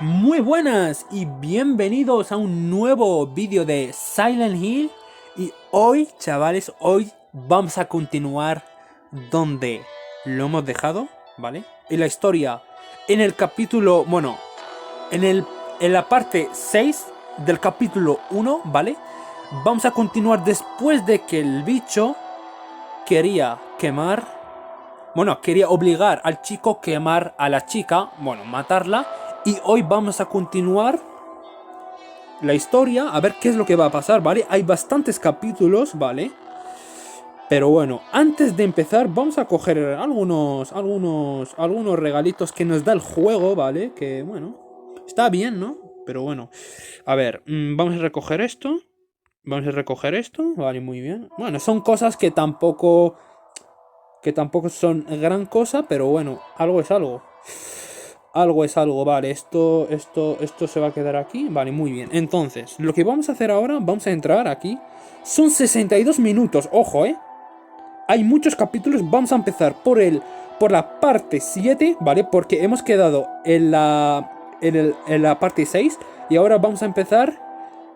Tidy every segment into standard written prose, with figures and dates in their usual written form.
Muy buenas y bienvenidos a un nuevo vídeo de Silent Hill. Y hoy, chavales, hoy vamos a continuar donde lo hemos dejado, ¿vale? En la historia, en el capítulo, bueno, en la parte 6 del capítulo 1, ¿vale? Vamos a continuar después de que el bicho quería quería obligar al chico a quemar a la chica, bueno, matarla. Y hoy vamos a continuar la historia, a ver qué es lo que va a pasar, ¿vale? Hay bastantes capítulos, ¿vale? Pero bueno, antes de empezar vamos a coger algunos regalitos que nos da el juego, ¿vale? Que bueno, está bien, ¿no? Pero bueno, a ver, vamos a recoger esto. Vamos a recoger esto, vale, muy bien. Bueno, son cosas que tampoco son gran cosa, pero bueno, algo es algo. Algo es algo, vale, esto se va a quedar aquí, vale, muy bien. Entonces, lo que vamos a hacer ahora, vamos a entrar aquí. Son 62 minutos, ojo, hay muchos capítulos, vamos a empezar por la parte 7, ¿vale? Porque hemos quedado en la parte 6 y ahora vamos a empezar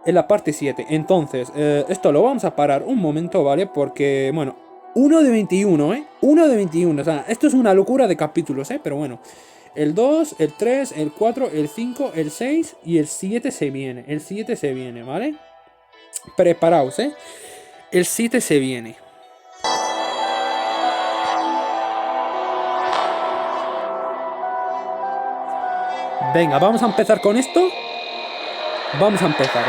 en la parte 7. Entonces, esto lo vamos a parar un momento, ¿vale? Porque, bueno, 1 de 21, 1 de 21, o sea, esto es una locura de capítulos, Pero bueno. El 2, el 3, el 4, el 5, el 6 y el 7 se viene. El 7 se viene, ¿vale? Preparaos, El 7 se viene. Venga, vamos a empezar con esto. Vamos a empezar.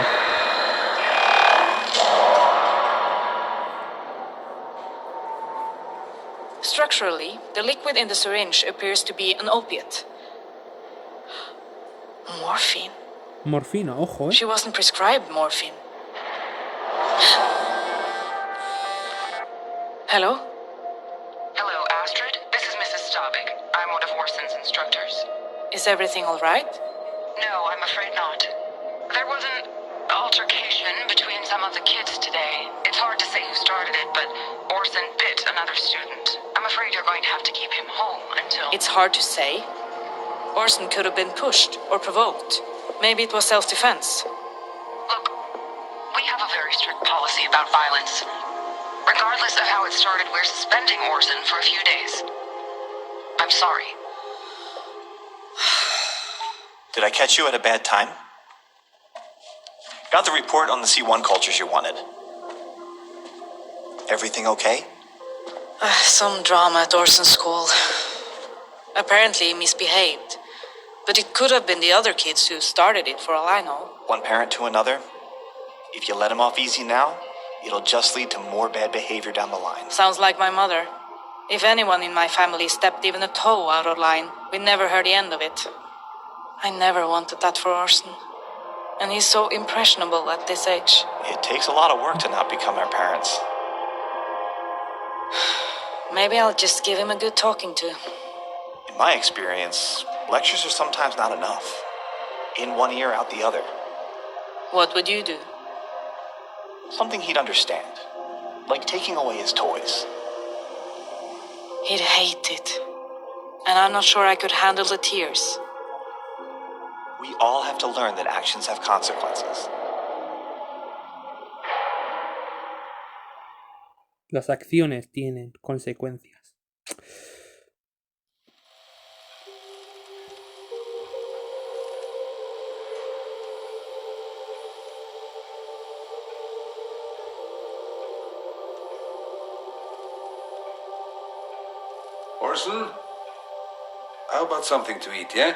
Structurally, the liquid in the syringe appears to be an opiate. Morphine. Morfina, ojo, She wasn't prescribed morphine. Hello? Hello, Astrid. This is Mrs. Staubig. I'm one of Orson's instructors. Is everything all right? No, I'm afraid not. There was an altercation between some of the kids today. It's hard to say who started it, but Orson bit another student. I'm afraid you're going to have to keep him home until... It's hard to say. Orson could have been pushed or provoked. Maybe it was self-defense. Look, we have a very strict policy about violence. Regardless of how it started, we're suspending Orson for a few days. I'm sorry. Did I catch you at a bad time? Got the report on the C1 cultures you wanted. Everything okay? Some drama at Orson's school. Apparently he misbehaved. But it could have been the other kids who started it, for all I know. One parent to another? If you let him off easy now, it'll just lead to more bad behavior down the line. Sounds like my mother. If anyone in my family stepped even a toe out of line, we never heard the end of it. I never wanted that for Orson. And he's so impressionable at this age. It takes a lot of work to not become our parents. Maybe I'll just give him a good talking to. In my experience, lectures are sometimes not enough. In one ear, out the other. What would you do? Something he'd understand. Like taking away his toys. He'd hate it. And I'm not sure I could handle the tears. We all have to learn that actions have consequences. Las acciones tienen consecuencias. Orson, how about something to eat, yeah?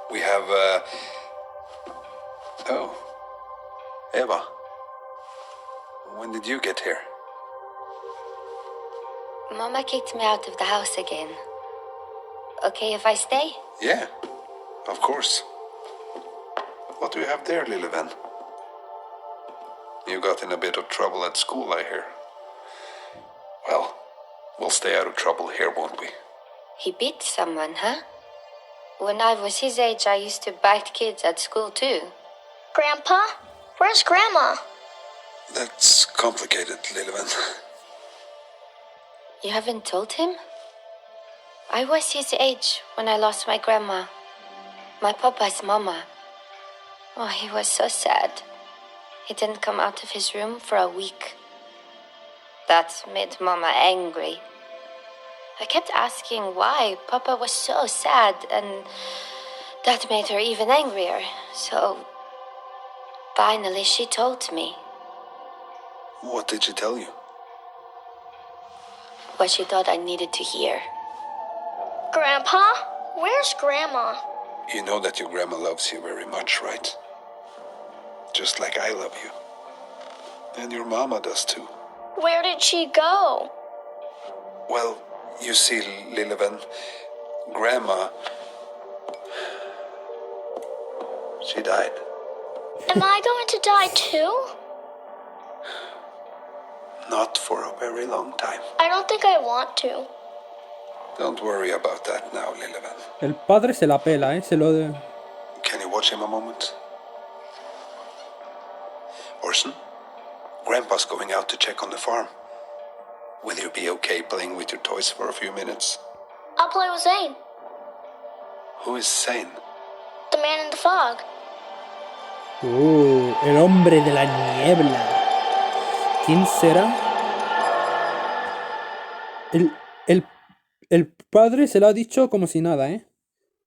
We have, Oh. Eva. When did you get here? Mama kicked me out of the house again. Okay if I stay? Yeah, of course. What do you have there, Lilleven? You got in a bit of trouble at school, I hear. Well, we'll stay out of trouble here, won't we? He beat someone, huh? When I was his age, I used to bite kids at school too. Grandpa? Where's Grandma? That's complicated, Lilleven. You haven't told him? I was his age when I lost my grandma. My papa's mama. Oh, he was so sad. He didn't come out of his room for a week. That made Mama angry. I kept asking why. Papa was so sad, and that made her even angrier. So, finally she told me. What did she tell you? What she thought I needed to hear. Grandpa, where's Grandma? You know that your grandma loves you very much, right? Just like I love you. And your mama does too. Where did she go? Well, you see, Lilleven, Grandma, she died. Am I going to die too? Not for a very long time. I don't think I want to. Don't worry about that now, Lilleven. El padre se la pela, se lo de... Can you watch him a moment? Orson, Grandpa's going out to check on the farm. Will you be okay playing with your toys for a few minutes? I'll play with Zane, Who is Zane? the man in the fog. El hombre de la niebla. ¿Quién será? El padre se lo ha dicho como si nada, ¿eh?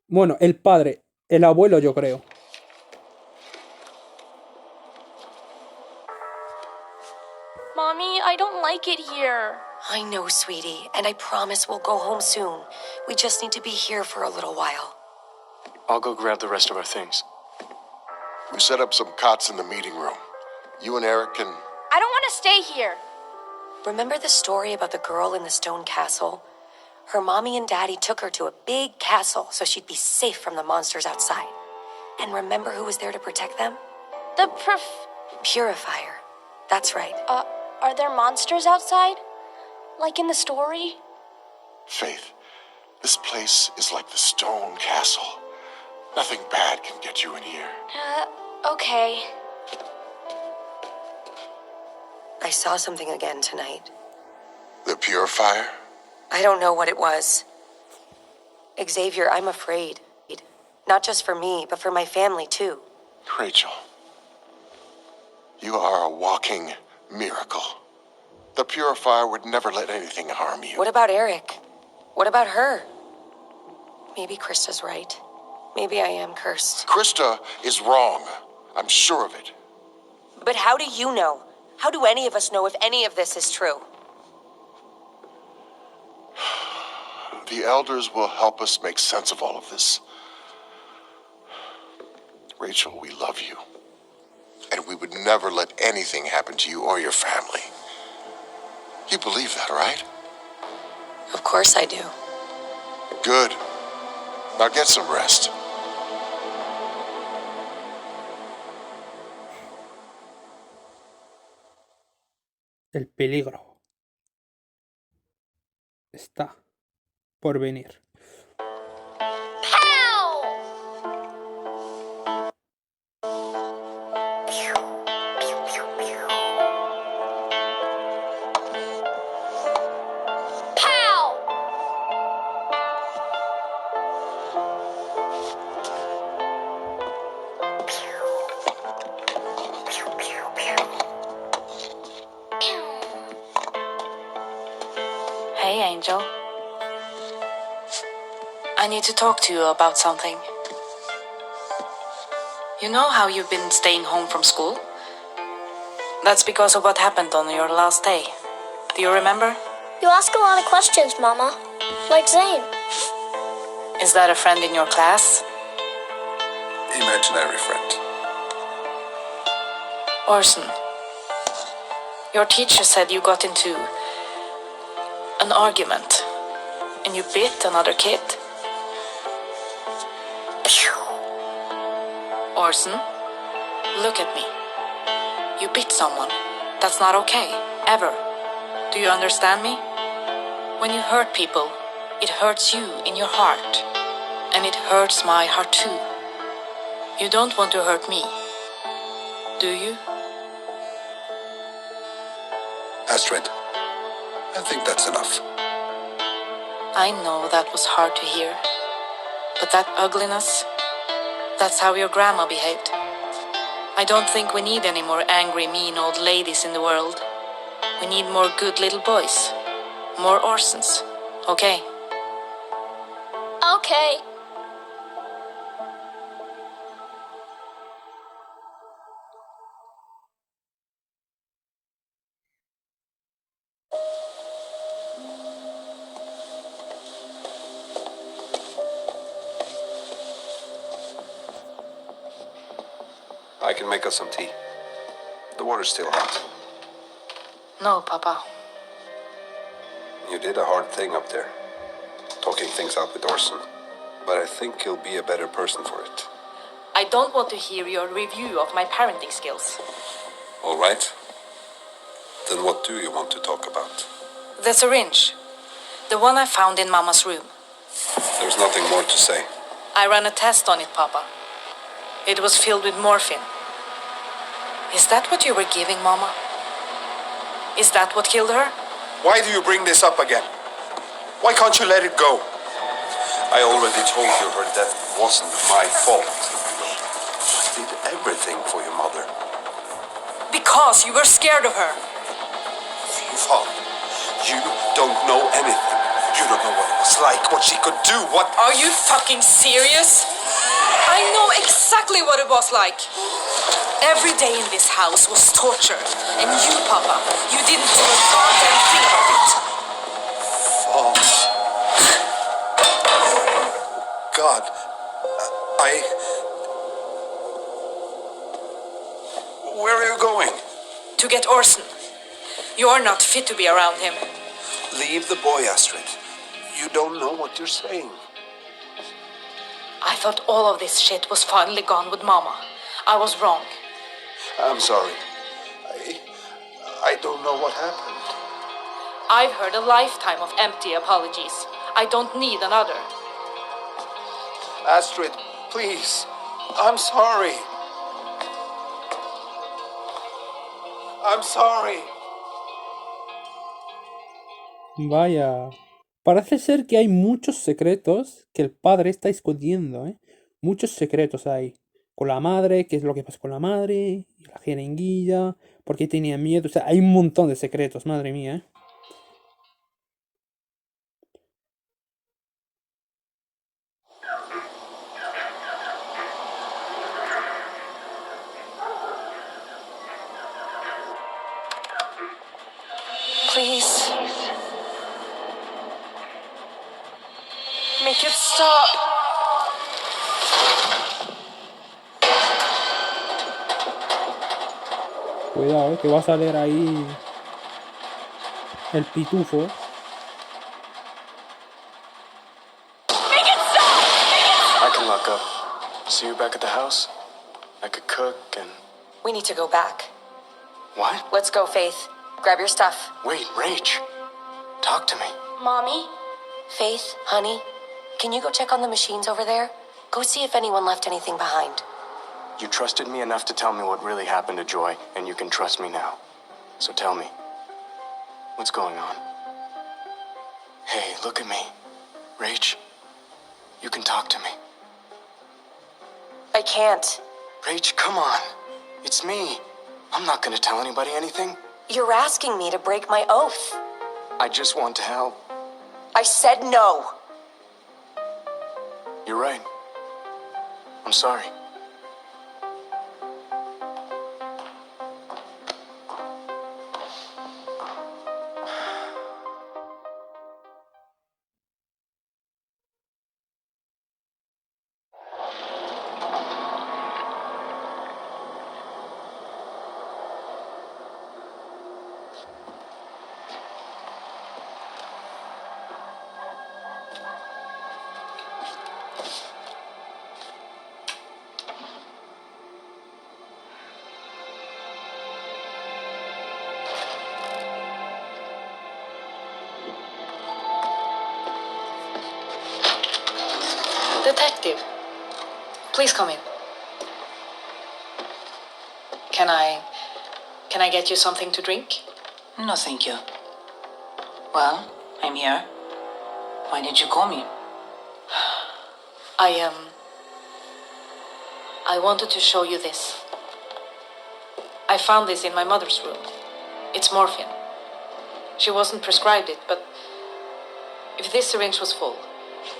Bueno, el padre. El abuelo, yo creo. Mommy, I don't like it here. I know, sweetie, and I promise we'll go home soon. We just need to be here for a little while. I'll go grab the rest of our things. We set up some cots in the meeting room. You and Eric can... I don't want to stay here. Remember the story about the girl in the stone castle? Her mommy and daddy took her to a big castle so she'd be safe from the monsters outside. And remember who was there to protect them? The Purifier. That's right. Are there monsters outside? Like in the story? Faith, this place is like the stone castle. Nothing bad can get you in here. Okay. I saw something again tonight. The purifier? I don't know what it was. Xavier, I'm afraid. Not just for me, but for my family, too. Rachel, you are a walking miracle. The purifier would never let anything harm you. What about Eric? What about her? Maybe Krista's right. Maybe I am cursed. Krista is wrong. I'm sure of it. But how do you know? How do any of us know if any of this is true? The elders will help us make sense of all of this. Rachel, we love you. And we would never let anything happen to you or your family. You believe that, right? Of course I do. Good. Now get some rest. El peligro está por venir. Hey, Angel. I need to talk to you about something. You know how you've been staying home from school? That's because of what happened on your last day. Do you remember? You ask a lot of questions, Mama. Like Zane. Is that a friend in your class? Imaginary friend. Orson, your teacher said you got into an argument and you bit another kid. Orson, look at me. You bit someone. That's not okay, ever. Do you understand me? When you hurt people, it hurts you in your heart. And it hurts my heart too. You don't want to hurt me, do you? Astrid, I think that's enough. I know that was hard to hear. But that ugliness, That's how your grandma behaved. I don't think we need any more angry, mean old ladies in the world. We need more good little boys. More Orsons. Okay? Okay. I can make us some tea. The water's still hot. No, Papa. You did a hard thing up there, talking things out with Orson. But I think you'll be a better person for it. I don't want to hear your review of my parenting skills. All right. Then what do you want to talk about? The syringe. The one I found in Mama's room. There's nothing more to say. I ran a test on it, Papa. It was filled with morphine. Is that what you were giving Mama? Is that what killed her? Why do you bring this up again? Why can't you let it go? I already told you her death wasn't my fault. I did everything for your mother. Because you were scared of her. Father, you don't know anything. You don't know what it was like, what she could do, what... Are you fucking serious? I know exactly what it was like. Every day in this house was torture. And you, Papa, you didn't do a goddamn thing about it. Father. God. Where are you going? To get Orson. You're not fit to be around him. Leave the boy, Astrid. You don't know what you're saying. I thought all of this shit was finally gone with Mama. I was wrong. I'm sorry. I don't know what happened. I've heard a lifetime of empty apologies. I don't need another. Astrid, please. I'm sorry. I'm sorry. Vaya. Parece ser que hay muchos secretos que el padre está escondiendo, ¿eh? Muchos secretos hay. Con la madre, qué es lo que pasa con la madre, y la jeringuilla, por qué tenía miedo. O sea, hay un montón de secretos, madre mía, ¿eh? Please. Make it stop. Cuidado, que va a salir ahí el pitufo. Make it stop! I can lock up. See you back at the house? I could cook and... We need to go back. What? Let's go, Faith. Grab your stuff. Wait, Rach. Talk to me. Mommy? Faith, honey, can you go check on the machines over there? Go see if anyone left anything behind. You trusted me enough to tell me what really happened to Joy, and you can trust me now. So tell me, what's going on? Hey, look at me. Rach, you can talk to me. I can't. Rach, come on. It's me. I'm not gonna tell anybody anything. You're asking me to break my oath. I just want to help. I said no. You're right. I'm sorry. Detective, please come in. Can I get you something to drink? No, thank you. Well, I'm here. Why did you call me? I wanted to show you this. I found this in my mother's room. It's morphine. She wasn't prescribed it, but if this syringe was full,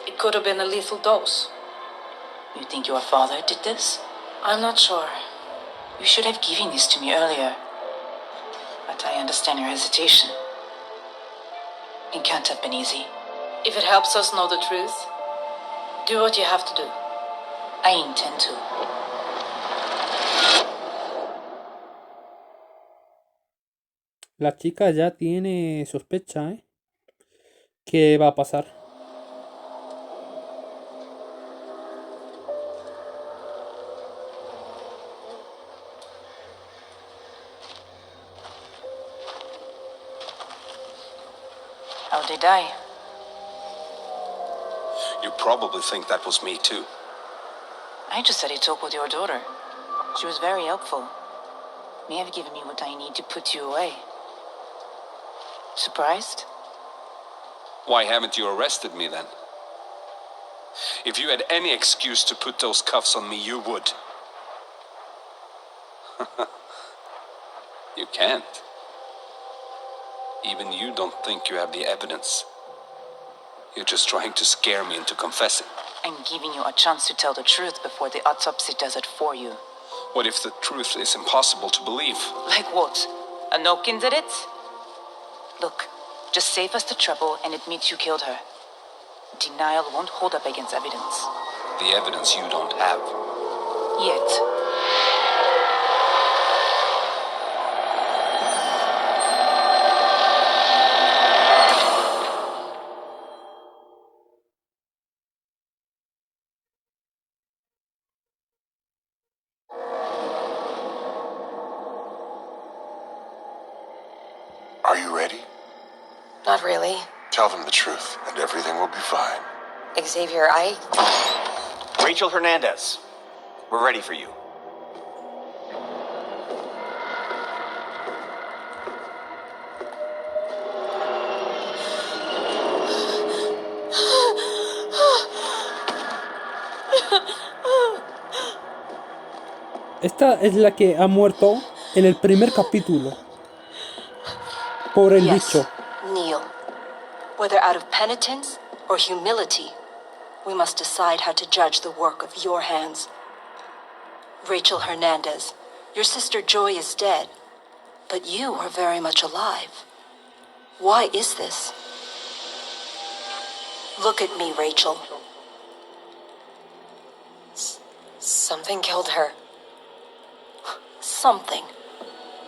it could have been a lethal dose. You think your father did this? I'm not sure. You should have given this to me earlier. But I understand your hesitation. It can't have been easy. If it helps us know the truth, do what you have to do. I intend to. La chica ya tiene sospecha, ¿eh? ¿Qué va a pasar? How'd they die? You probably think that was me too. I just had a talk with your daughter. She was very helpful. May have given me what I need to put you away. Surprised? Why haven't you arrested me then? If you had any excuse to put those cuffs on me, you would. You can't. Even you don't think you have the evidence. You're just trying to scare me into confessing. I'm giving you a chance to tell the truth before the autopsy does it for you. What if the truth is impossible to believe? Like what? A Nokin did it? Look, just save us the trouble and admit you killed her. Denial won't hold up against evidence. The evidence you don't have. Yet. Are you ready? Not really. Tell them the truth, and everything will be fine. Xavier, Rachel Hernandez, we're ready for you. Esta es la que ha muerto en el primer capítulo. Por el bicho. Kneel. Whether out of penitence or humility, we must decide how to judge the work of your hands. Rachel Hernandez, your sister Joy is dead, but you are very much alive. Why is this? Look at me, Rachel. Something killed her. Something.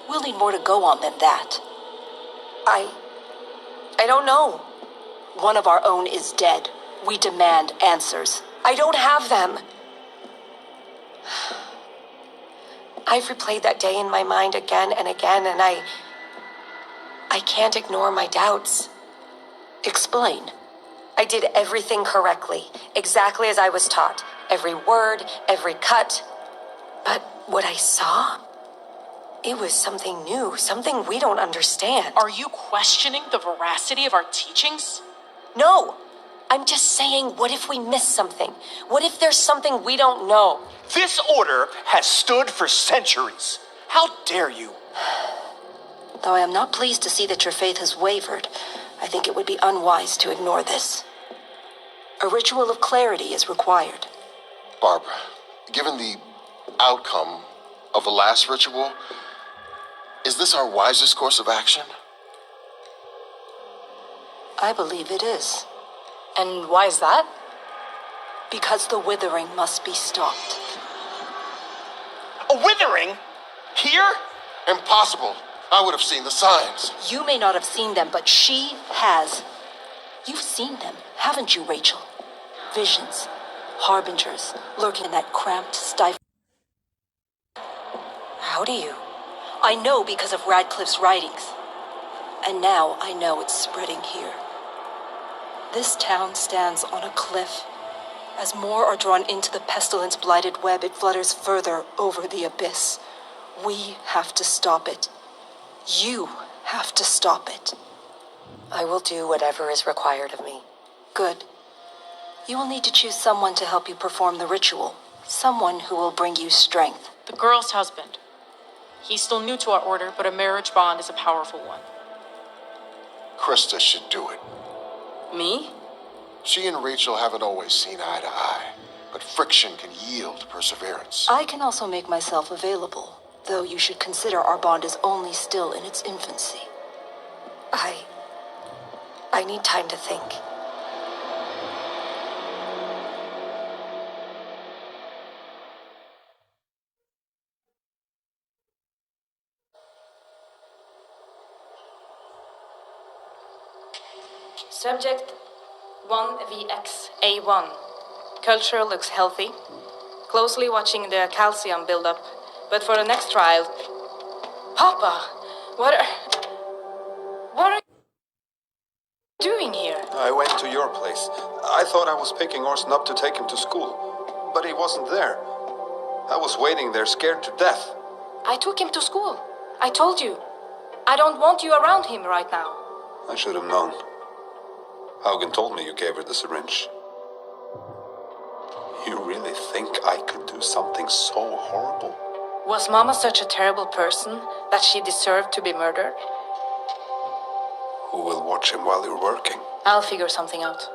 We'll need more to go on than that. I don't know. One of our own is dead. We demand answers. I don't have them. I've replayed that day in my mind again and again, and I can't ignore my doubts. Explain. I did everything correctly, exactly as I was taught. Every word, every cut. But what I saw, it was something new, something we don't understand. Are you questioning the veracity of our teachings? No! I'm just saying, what if we miss something? What if there's something we don't know? This order has stood for centuries. How dare you? Though I am not pleased to see that your faith has wavered, I think it would be unwise to ignore this. A ritual of clarity is required. Barbara, given the outcome of the last ritual, is this our wisest course of action? I believe it is. And why is that? Because the withering must be stopped. A withering? Here? Impossible. I would have seen the signs. You may not have seen them, but she has. You've seen them, haven't you, Rachel? Visions, harbingers, lurking in that cramped, stifled... How do you? I know because of Radcliffe's writings. And now I know it's spreading here. This town stands on a cliff. As more are drawn into the pestilence-blighted web, it flutters further over the abyss. We have to stop it. You have to stop it. I will do whatever is required of me. Good. You will need to choose someone to help you perform the ritual. Someone who will bring you strength. The girl's husband. He's still new to our order, but a marriage bond is a powerful one. Krista should do it. Me? She and Rachel haven't always seen eye to eye, but friction can yield perseverance. I can also make myself available, though you should consider our bond is only still in its infancy. I need time to think. Subject 1VXA1. Culture looks healthy. Closely watching the calcium buildup. But for the next trial... Papa! What are you doing here? I went to your place. I thought I was picking Orson up to take him to school, but he wasn't there. I was waiting there scared to death. I took him to school. I told you. I don't want you around him right now. I should have known. Haugen told me you gave her the syringe. You really think I could do something so horrible? Was Mama such a terrible person that she deserved to be murdered? Who will watch him while you're working? I'll figure something out.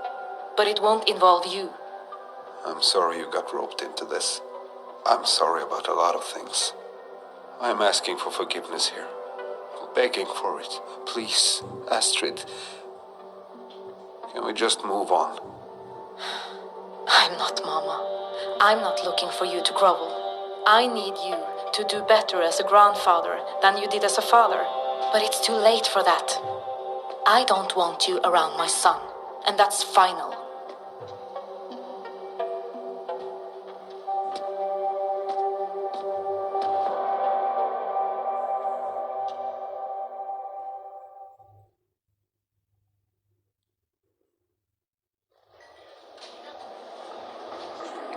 But it won't involve you. I'm sorry you got roped into this. I'm sorry about a lot of things. I'm asking for forgiveness here. Begging for it. Please, Astrid. Can we just move on? I'm not Mama. I'm not looking for you to grovel. I need you to do better as a grandfather than you did as a father. But it's too late for that. I don't want you around my son. And that's final.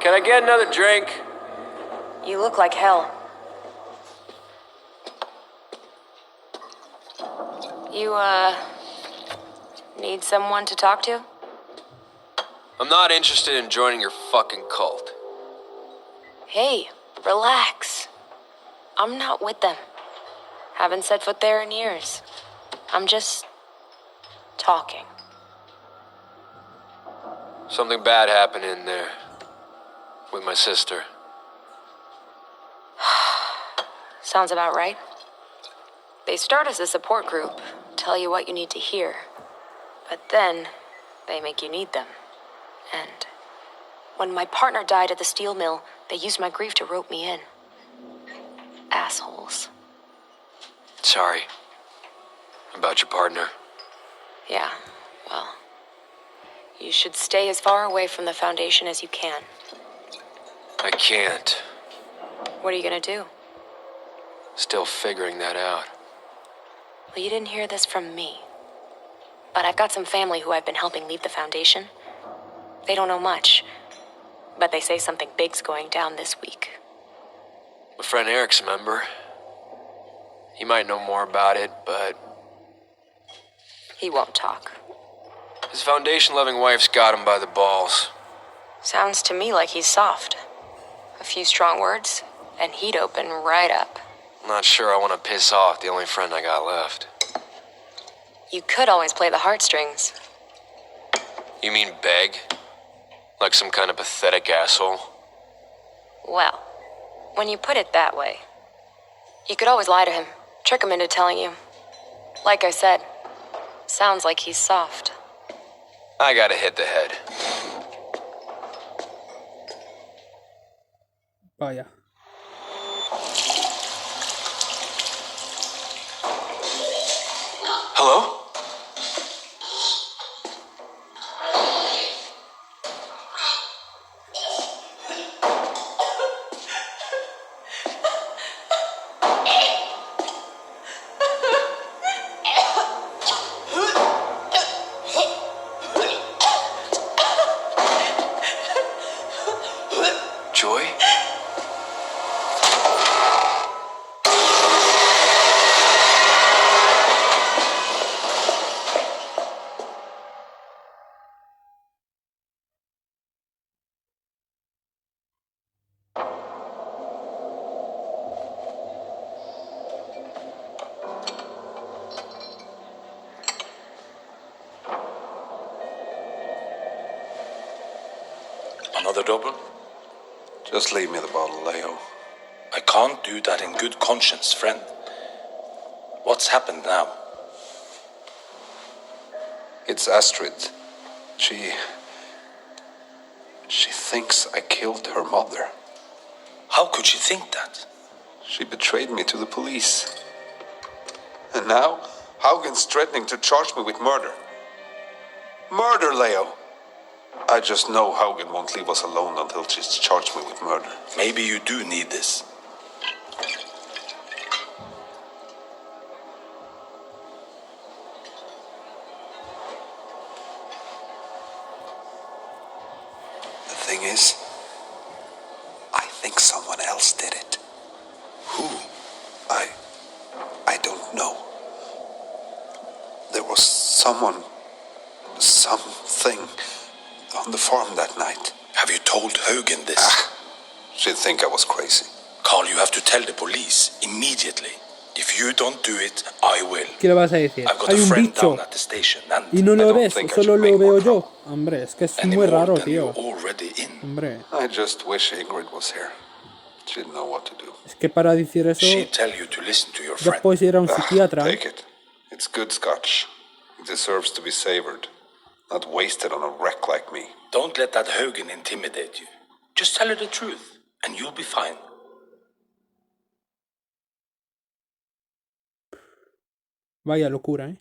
Can I get another drink? You look like hell. You, need someone to talk to? I'm not interested in joining your fucking cult. Hey, relax. I'm not with them. Haven't set foot there in years. I'm just talking. Something bad happened in there. With my sister. Sounds about right. They start as a support group, tell you what you need to hear. But then, they make you need them. And when my partner died at the steel mill, they used my grief to rope me in. Assholes. Sorry. About your partner. Yeah, well, you should stay as far away from the Foundation as you can. I can't. What are you gonna do? Still figuring that out. Well, you didn't hear this from me. But I've got some family who I've been helping leave the Foundation. They don't know much, but they say something big's going down this week. My friend Eric's a member. He might know more about it, but... He won't talk. His Foundation-loving wife's got him by the balls. Sounds to me like he's soft. A few strong words, and he'd open right up. Not sure I want to piss off the only friend I got left. You could always play the heartstrings. You mean beg? Like some kind of pathetic asshole? Well, when you put it that way, you could always lie to him, trick him into telling you. Like I said, sounds like he's soft. I gotta hit the head. Vaya. Hello? Joy? Another double? Just leave me the bottle, Leo. I can't do that in good conscience, friend. What's happened now? It's Astrid. She thinks I killed her mother. How could she think that? She betrayed me to the police. And now, Haugen's threatening to charge me with murder. Murder, Leo! I just know Haugen won't leave us alone until she's charged me with murder. Maybe you do need this. The thing is, I think someone else did it. Who? I don't know. There was something on the farm that night. Have you told Haugen this? She'd think I was crazy. Carl, you have to tell the police immediately. If you don't do it, I will. ¿Qué le vas a decir? I've got Hay a un friend bicho down at the station and y no I lo don't ves, think I solo should lo make veo more yo. trouble. Hombre, es que es Any muy more raro, than you're tío. already in. Hombre, I just wish Ingrid was here. She'd know what to do. es que para decir eso She'd tell you to listen to your ya friend. puedes ir a un psiquiatra. Take it. It's good scotch. It deserves to be savored, not wasted on a wreck like me. Don't let that Haugen intimidate you. Just tell her the truth, and you'll be fine. Vaya locura, ¿eh?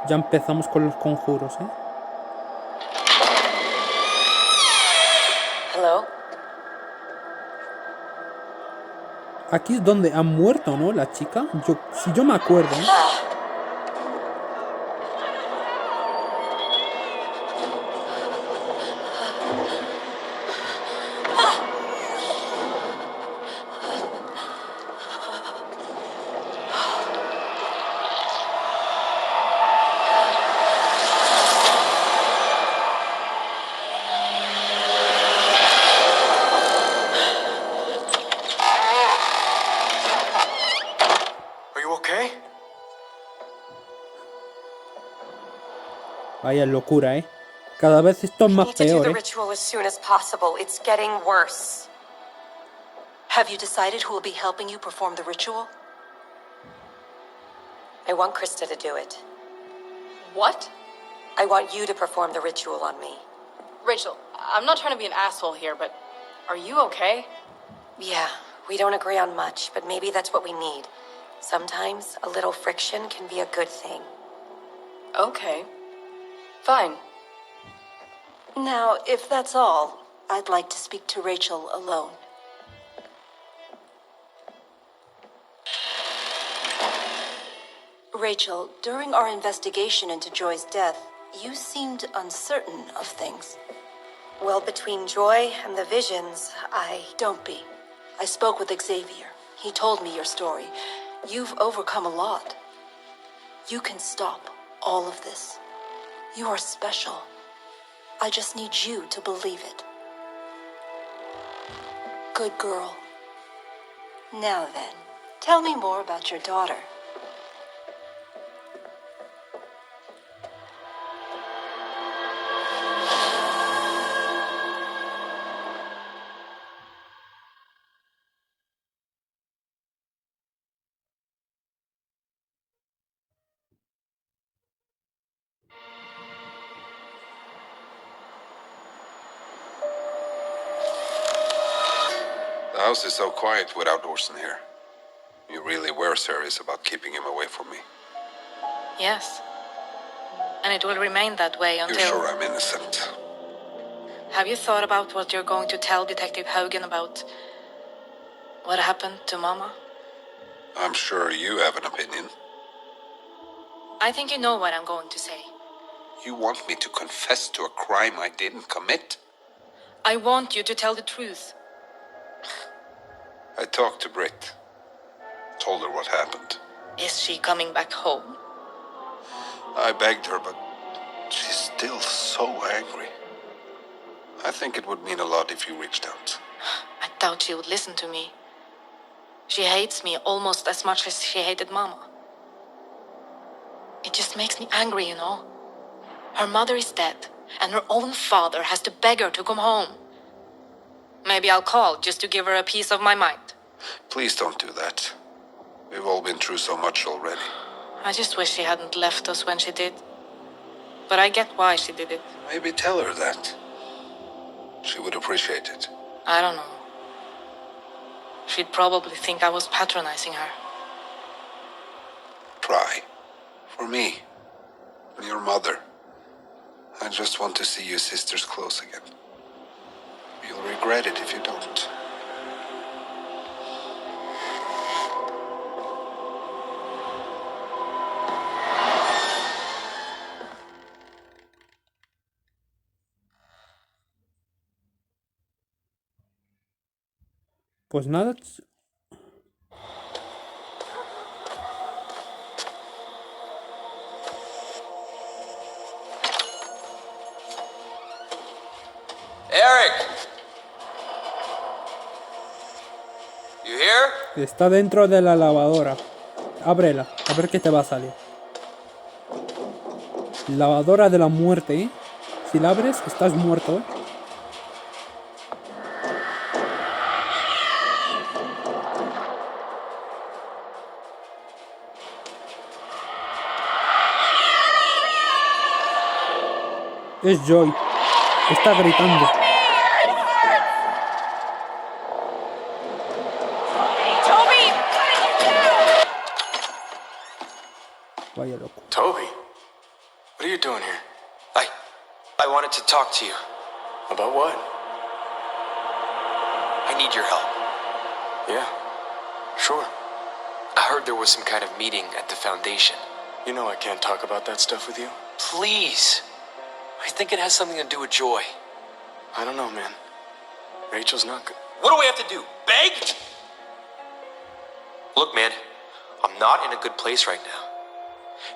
Ya empezamos con los conjuros, ¿eh? Hello? Aquí es donde ha muerto, ¿no? La chica. Si yo me acuerdo, ¿eh? Vaya locura, ¿eh? Cada vez esto es más Need to do peor, the ¿eh? ritual as soon as possible. It's getting worse. Have you decided who will be helping you perform the ritual? I want Krista to do it. What? I want you to perform the ritual on me. Rachel, I'm not trying to be an asshole here, but are you okay? Yeah, we don't agree on much, but maybe that's what we need. Sometimes a little friction can be a good thing. Okay. Fine. Now, if that's all, I'd like to speak to Rachel alone. Rachel, during our investigation into Joy's death, you seemed uncertain of things. Well, between Joy and the visions, Don't be. I spoke with Xavier. He told me your story. You've overcome a lot. You can stop all of this. You are special. I just need you to believe it. Good girl. Now then, tell me more about your daughter. The house is so quiet without Orson here. You really were serious about keeping him away from me. Yes. And it will remain that way until... You're sure I'm innocent? Have you thought about what you're going to tell Detective Haugen about what happened to Mama? I'm sure you have an opinion. I think you know what I'm going to say. You want me to confess to a crime I didn't commit? I want you to tell the truth. I talked to Britt. Told her what happened. Is she coming back home? I begged her, but she's still so angry. I think it would mean a lot if you reached out. I doubt she would listen to me. She hates me almost as much as she hated Mama. It just makes me angry, you know. Her mother is dead, and her own father has to beg her to come home. Maybe I'll call just to give her a piece of my mind. Please don't do that. We've all been through so much already. I just wish she hadn't left us when she did. But I get why she did it. Maybe tell her that. She would appreciate it. I don't know. She'd probably think I was patronizing her. Try. For me. And your mother. I just want to see you sisters close again. You'll regret it if you don't. Pues nada. Eric! You here? Está dentro de la lavadora. Ábrela, a ver qué te va a salir. Lavadora de la muerte, ¿eh? Si la abres, estás muerto, ¿eh? Es Joy. Está gritando. Vaya loco. Toby, what are you doing here? I wanted to talk to you. About what? I need your help. Yeah, sure. I heard there was some kind of meeting at the Foundation. You know I can't talk about that stuff with you. Please. I think it has something to do with Joy. I don't know, man. Rachel's not good. What do we have to do? Beg? Look, man, I'm not in a good place right now.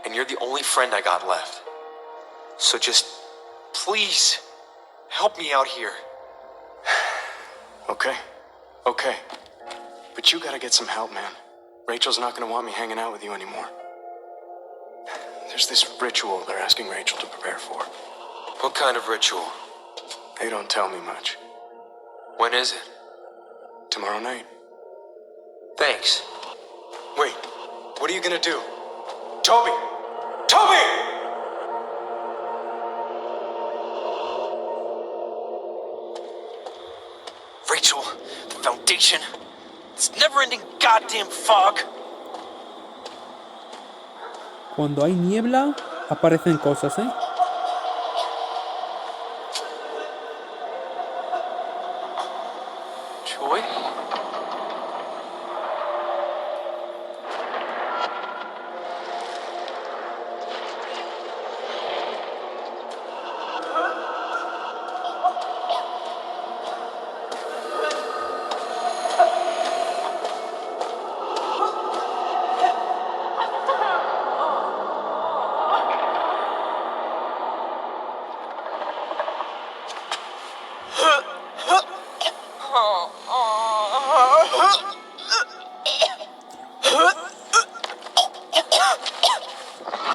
And you're the only friend I got left. So just, please, help me out here. Okay. But you gotta get some help, man. Rachel's not gonna want me hanging out with you anymore. There's this ritual they're asking Rachel to prepare for. What kind of ritual? They don't tell me much. When is it? Tomorrow night. Thanks. Wait, what are you gonna do? Toby! Toby! Rachel, the Foundation, this never-ending goddamn fog. Cuando hay niebla, aparecen cosas, ¿eh? Joy?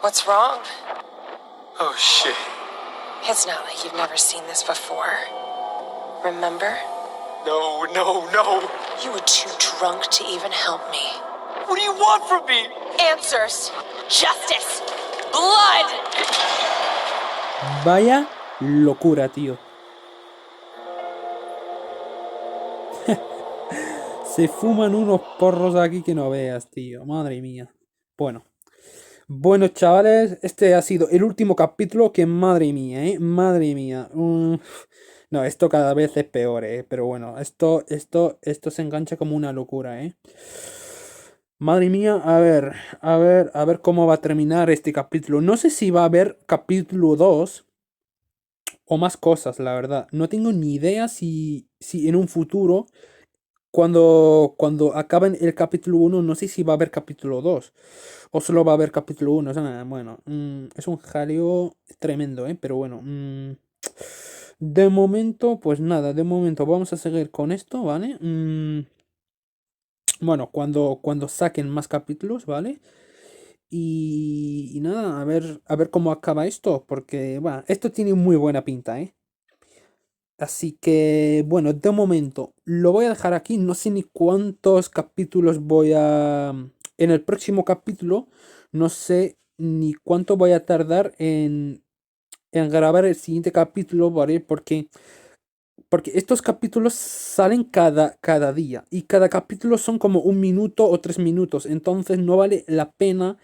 What's wrong? Oh, shit. It's not like you've never seen this before. Remember? No. You were too drunk to even help me. What do you want from me? Answers. Justice. Blood. Vaya locura, tío. Se fuman unos porros aquí que no veas, tío. Madre mía. Bueno, chavales, este ha sido el último capítulo que, madre mía, madre mía. No, esto cada vez es peor, pero bueno, esto se engancha como una locura, Madre mía, a ver cómo va a terminar este capítulo. No sé si va a haber capítulo 2 o más cosas, la verdad. No tengo ni idea si en un futuro, cuando acaben el capítulo 1, no sé si va a haber capítulo 2 o solo va a haber capítulo 1. O sea, bueno, es un jaleo tremendo, pero bueno. De momento, pues nada, de momento vamos a seguir con esto, ¿vale? Bueno, cuando saquen más capítulos, ¿vale? Y nada, a ver cómo acaba esto, porque bueno, esto tiene muy buena pinta, ¿eh? Así que bueno, de momento lo voy a dejar aquí, no sé ni cuántos capítulos voy a... En el próximo capítulo, no sé ni cuánto voy a tardar en grabar el siguiente capítulo, ¿vale? Porque estos capítulos salen cada día y cada capítulo son como 1 minuto o 3 minutos. Entonces no vale la pena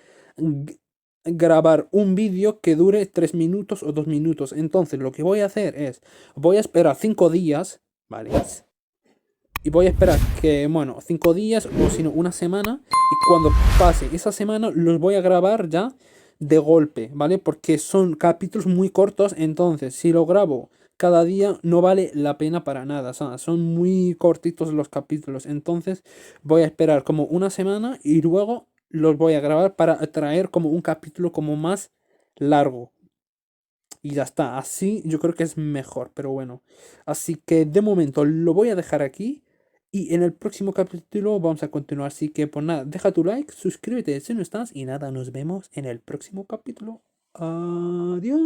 grabar un vídeo que dure 3 minutos o 2 minutos. Entonces lo que voy a hacer es, voy a esperar 5 días, ¿vale? Y voy a esperar que, bueno, 5 días o si no, una semana. Y cuando pase esa semana los voy a grabar ya de golpe, ¿vale? Porque son capítulos muy cortos. Entonces si lo grabo cada día no vale la pena para nada. O sea, son muy cortitos los capítulos. Entonces voy a esperar como una semana y luego los voy a grabar para traer como un capítulo como más largo. Y ya está. Así yo creo que es mejor. Pero bueno. Así que de momento lo voy a dejar aquí. Y en el próximo capítulo vamos a continuar. Así que pues nada, deja tu like, suscríbete si no estás. Y nada, nos vemos en el próximo capítulo. Adiós.